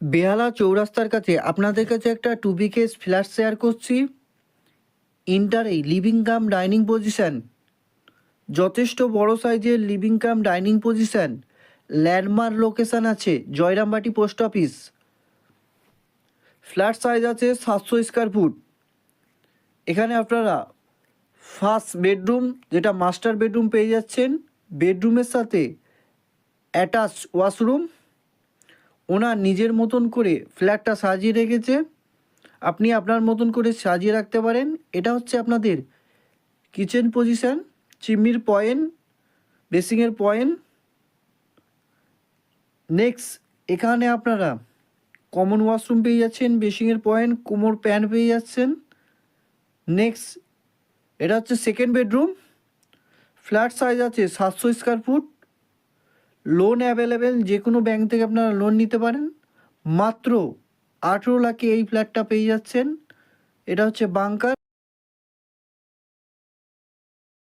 বেহালা চৌরাস্তার কাছে আপনাদের কাছে একটা 2 BHK ফ্ল্যাট শেয়ার করছি। ইন্টারেই লিভিং কাম ডাইনিং পজিশন, যথেষ্ট বড় সাইজের living cum dining position, landmark location আছে Jayrambati post office. Flat size আছে 700 স্কোয়ার ফুট। এখানে আপনারা ফার্স্ট বেডরুম, যেটা মাস্টার বেডরুম পেয়ে যাচ্ছেন। বেডরুমের সাথে অ্যাটাচ ওয়াশরুম। ওনার নিজের মতন করে ফ্ল্যাটটা সাজিয়ে রেখেছে, আপনি আপনার মতন করে সাজিয়ে রাখতে পারেন। এটা হচ্ছে আপনাদের কিচেন পজিশান, চিমনির পয়েন্ট, বেসিংয়ের পয়েন্ট। নেক্সট এখানে আপনারা কমন ওয়াশরুম পেয়ে যাচ্ছেন, বেসিংয়ের পয়েন্ট, কোমর প্যান পেয়ে যাচ্ছেন। নেক্সট এটা হচ্ছে সেকেন্ড বেডরুম। ফ্ল্যাট সাইজ আছে 700 স্কোয়ার ফুট। লোন অ্যাভেলেবেল, যে কোনো ব্যাংক থেকে আপনারা লোন নিতে পারেন। মাত্র 18 লাখে এই ফ্ল্যাটটা পেয়ে যাচ্ছেন। এটা হচ্ছে বাংকার।